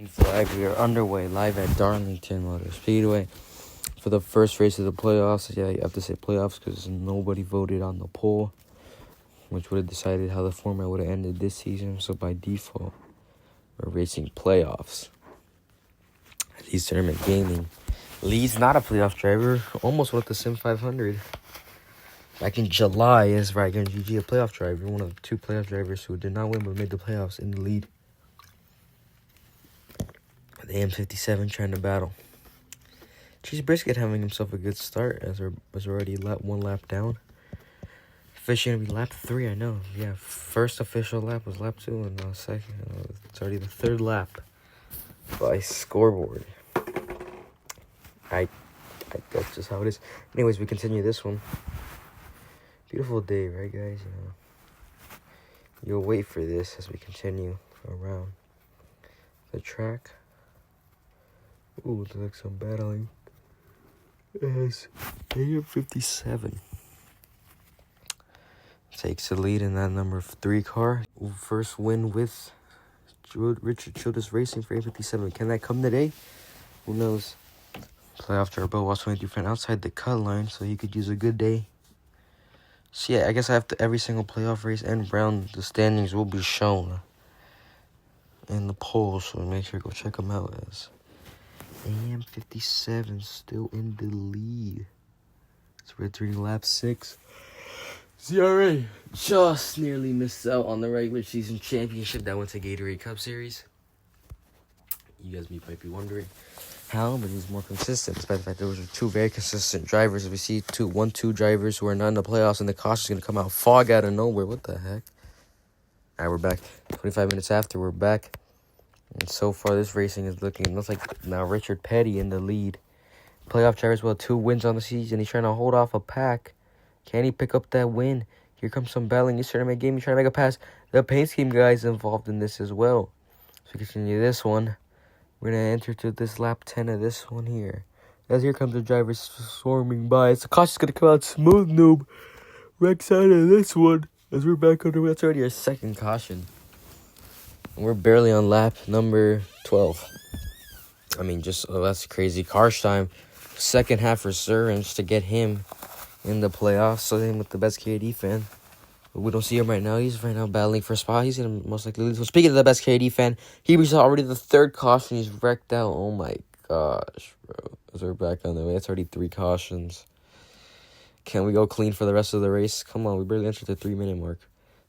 flag. We are underway live at Darlington Motor Speedway for the first race of the playoffs. Yeah, you have to say playoffs because nobody voted on the poll, which would have decided how the format would have ended this season. So by default, we're racing playoffs. Lee's Tournament Gaming. Lee's not a playoff driver. Almost won the Sim 500. Back in July, is right against GG, a playoff driver. One of the two playoff drivers who did not win but made the playoffs in the lead. The M57 trying to battle. Cheese Brisket having himself a good start as we're already one lap down. Officially gonna be lap 3, I know. Yeah, first official lap was lap 2, and now second. It's already the third lap by scoreboard. That's just how it is. Anyways, we continue this one. Beautiful day, right, guys? You'll wait for this as we continue around the track. Ooh, looks like some battling. As AM57 takes the lead in that number 3 car. First win with Richard Childress Racing for AM57. Can that come today? Who knows? Playoff Turbo was 23 outside the cut line, so he could use a good day. So yeah, I guess after every single playoff race and round, the standings will be shown in the polls, so make sure to go check them out. As AM57 still in the lead. It's entering lap 6. ZRA just nearly missed out on the regular season championship that went to Gatorade Cup Series. You guys might be wondering how, but he's more consistent. Despite the fact those are two very consistent drivers. We see 2 drivers who are not in the playoffs, and the caution's going to come out. Fog out of nowhere. What the heck? All right, we're back. 25 minutes after, we're back. And so far, this racing is looking, looks like now Richard Petty in the lead. Playoff drivers with 2 wins on the season. He's trying to hold off a pack. Can he pick up that win? Here comes some battling. He's trying to make game. He's trying to make a pass. The paint scheme guys involved in this as well. So we continue this one. We're going to enter to this lap 10 of this one here. As here comes the drivers swarming by. It's the caution's going to come out smooth, noob. Rex out of this one. As we're back on the way. That's already our second caution. And we're barely on lap number 12. I mean, that's crazy. Karsh time. Second half resurgence to get him in the playoffs. So him with the best KD fan. But we don't see him right now. He's right now battling for a spot. He's going to most likely lose. So speaking of the best KD fan, he was already the 3rd caution. He's wrecked out. Oh my gosh, bro. As we're back on the way. It's already 3 cautions. Can we go clean for the rest of the race? Come on, we barely entered the 3-minute mark.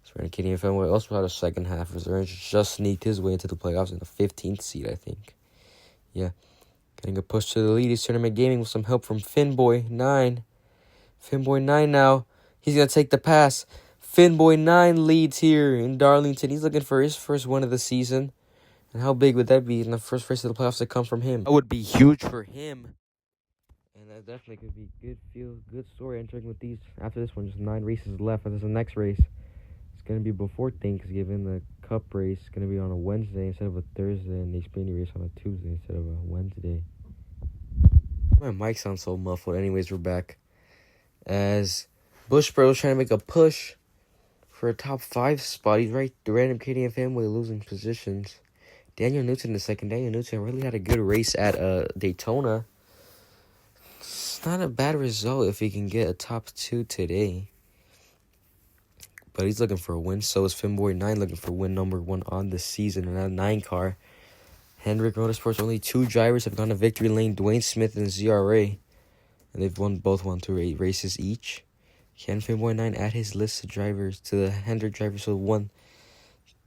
So we're in KD and Fenway. Also had a second half resurgence. Just sneaked his way into the playoffs in the 15th seed, I think. Yeah. Getting a push to the lead. He's Tournament Gaming with some help from Finboy9. Finboy9 now. He's going to take the pass. Finboy9 leads here in Darlington. He's looking for his first win of the season. And how big would that be in the first race of the playoffs to come from him? That would be huge for him. And that definitely could be good story entering with these. After this one, just 9 races left. And there's the next race. It's going to be before Thanksgiving. The Cup race is going to be on a Wednesday instead of a Thursday. And the Xfinity race on a Tuesday instead of a Wednesday. My mic sounds so muffled. Anyways, we're back. As Bush Bros trying to make a push for a top 5 spot. He's right. The random KD and family losing positions. Daniel Newton the second. Daniel Newton really had a good race at Daytona. It's not a bad result if he can get a top 2 today. But he's looking for a win. So is Finboy9 looking for win number 1 on the season in that 9 car. Hendrick Motorsports, only 2 drivers have gone to victory lane. Dwayne Smith and ZRA. And they've both won 2 races each. Can Finboy9 add his list of drivers to the Hendrick drivers who won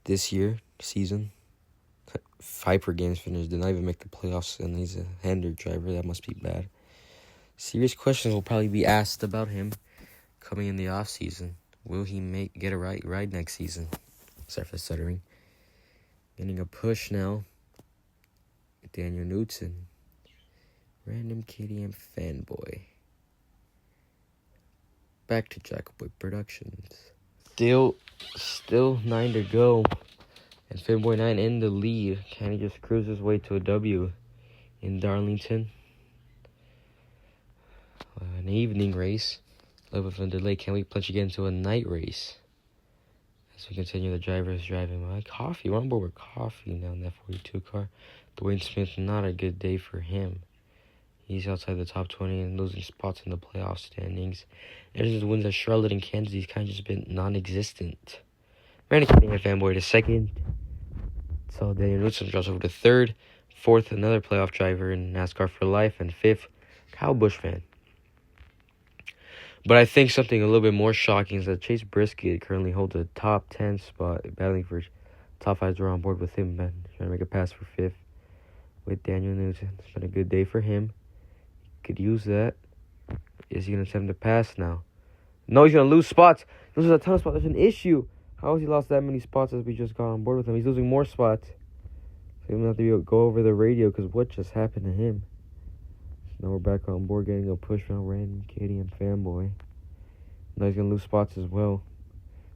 this season? 5 per games finished. Did not even make the playoffs, and he's a Hendrick driver. That must be bad. Serious questions will probably be asked about him coming in the off season. Will he get a ride next season? Sorry for stuttering. Getting a push now. Daniel Newton. Random KDM fanboy. Back to Jackboy Productions. Still 9 to go. And Finboy9 in the lead. Can he just cruise his way to a W in Darlington? An evening race. A little bit of a delay. Can we punch again to a night race? As we continue, the driver is driving by. Coffee, we're on board with Coffee now in that 42 car. Dwayne Smith, not a good day for him. He's outside the top 20 and losing spots in the playoff standings. There's his wins at Charlotte and Kansas. He's kind of just been non-existent. Randy King and Fanboy to second. So Daniel Newton drops over to third. Fourth, another playoff driver in NASCAR for life. And fifth, Kyle Busch fan. But I think something a little bit more shocking is that Chase Brisket currently holds a top 10 spot, battling for top 5s are on board with him, man. Trying to make a pass for fifth with Daniel Newton. It's been a good day for him. Could use that. Is he going to attempt to pass now? No, he's going to lose spots. He loses a ton of spots. There's an issue. How has he lost that many spots as we just got on board with him? He's losing more spots. So he's going to have to go over the radio because what just happened to him? So now we're back on board getting a push from Random Kitty and Fanboy. Now he's going to lose spots as well.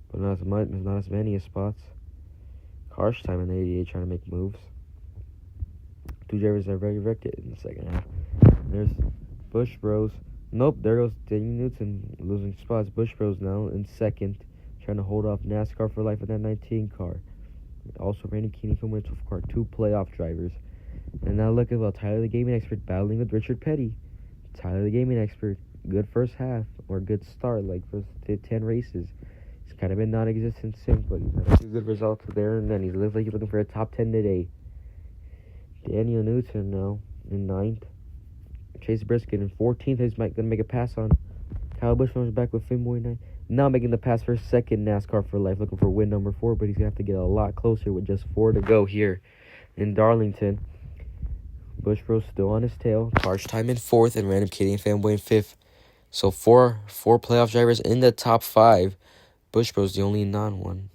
But not as much, not as many as spots. Harsh time in the 88 trying to make moves. Two drivers are very wrecked in the second half. There's Busch Bros. Nope, there goes Daniel Newton losing spots. Busch Bros now in second, trying to hold off NASCAR for life with that 19 car. Also, Randy Keeney from Winter car, two playoff drivers. And now look at Tyler the Gaming Expert battling with Richard Petty. Tyler the Gaming Expert, good first half, or good start, like first 10 races. He's kind of been non-existent since, but he's had a few good results there, and then he looks like he's looking for a top 10 today. Daniel Newton now in 9th. Chase Brisket in 14th. He's going to make a pass on Kyle Busch was back with Fanboy 9. Now making the pass for second NASCAR for life, looking for win number 4, but he's going to have to get a lot closer with just 4 to go here in Darlington. Busch Bros still on his tail. Harsh time in 4th and Random Kitty and Fanboy in 5th. So four playoff drivers in the top 5. Busch Bros the only non-one.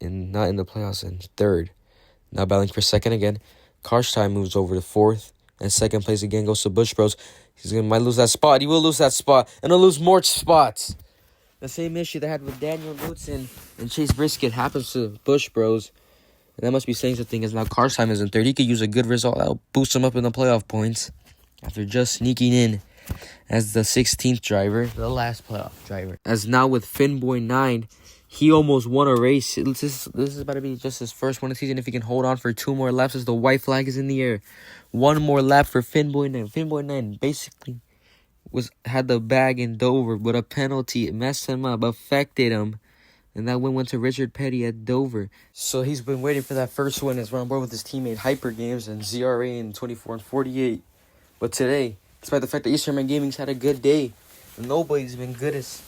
And not in the playoffs in 3rd. Now battling for 2nd again. Harsh time moves over to 4th. And 2nd place again goes to Busch Bros. Might lose that spot. He will lose that spot. And he'll lose more spots. The same issue they had with Daniel Newton and Chase Brisket happens to Busch Bros. And that must be saying something, as now Carstime is in 3rd. He could use a good result. That'll boost him up in the playoff points after just sneaking in as the 16th driver, the last playoff driver. As now with Fanboy 9, he almost won a race. This is about to be just his first one of the season. If he can hold on for 2 more laps as the white flag is in the air. 1 more lap for Fanboy 9. Fanboy 9 basically had the bag in Dover, but a penalty messed him up, affected him. And that win went to Richard Petty at Dover. So he's been waiting for that first win as we're on board with his teammate Hyper Games and ZRA in 24 and 48. But today, despite the fact that Eastern Man Gaming's had a good day, nobody's been good as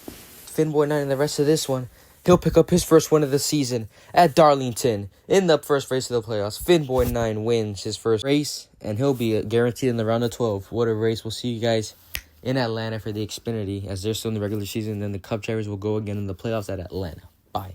Fanboy 9 and the rest of this one. He'll pick up his first win of the season at Darlington in the first race of the playoffs. Fanboy 9 wins his first race, and he'll be guaranteed in the round of 12. What a race. We'll see you guys in Atlanta for the Xfinity as they're still in the regular season. Then the Cup drivers will go again in the playoffs at Atlanta. Bye.